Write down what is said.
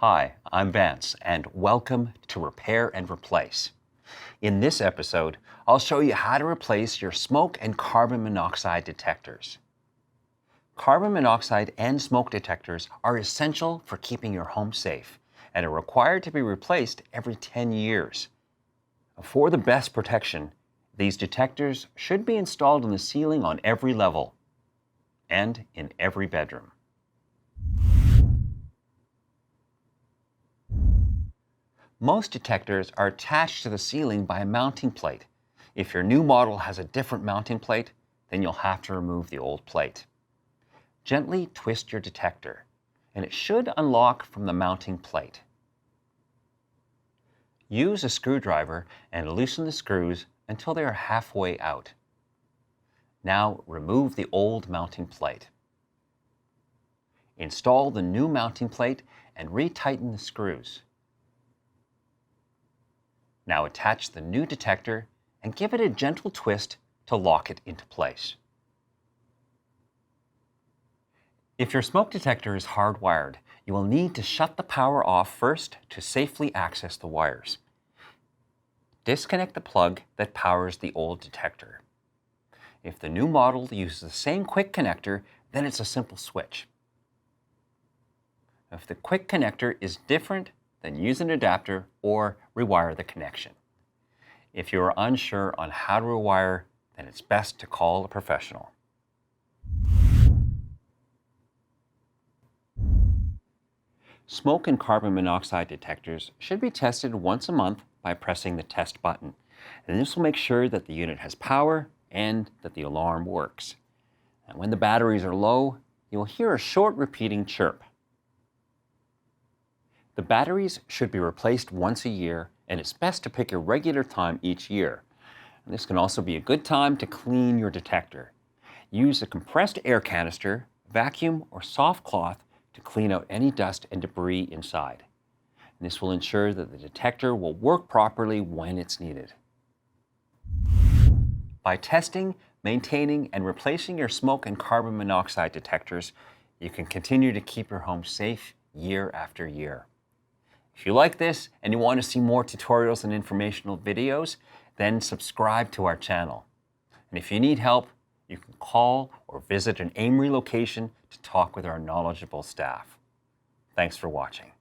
Hi, I'm Vance, and welcome to Repair and Replace. In this episode, I'll show you how to replace your smoke and carbon monoxide detectors. Carbon monoxide and smoke detectors are essential for keeping your home safe and are required to be replaced every 10 years. For the best protection, these detectors should be installed in the ceiling on every level and in every bedroom. Most detectors are attached to the ceiling by a mounting plate. If your new model has a different mounting plate, then you'll have to remove the old plate. Gently twist your detector, and it should unlock from the mounting plate. Use a screwdriver and loosen the screws until they are halfway out. Now remove the old mounting plate. Install the new mounting plate and retighten the screws. Now attach the new detector and give it a gentle twist to lock it into place. If your smoke detector is hardwired, you will need to shut the power off first to safely access the wires. Disconnect the plug that powers the old detector. If the new model uses the same quick connector, then it's a simple switch. If the quick connector is different, then use an adapter or rewire the connection. If you are unsure on how to rewire, then it's best to call a professional. Smoke and carbon monoxide detectors should be tested once a month by pressing the test button, and this will make sure that the unit has power and that the alarm works. And when the batteries are low, you will hear a short repeating chirp. The batteries should be replaced once a year, and it's best to pick a regular time each year. And this can also be a good time to clean your detector. Use a compressed air canister, vacuum, or soft cloth to clean out any dust and debris inside. And this will ensure that the detector will work properly when it's needed. By testing, maintaining, and replacing your smoke and carbon monoxide detectors, you can continue to keep your home safe year after year. If you like this and you want to see more tutorials and informational videos, then subscribe to our channel. And if you need help, you can call or visit an AMRE location to talk with our knowledgeable staff. Thanks for watching.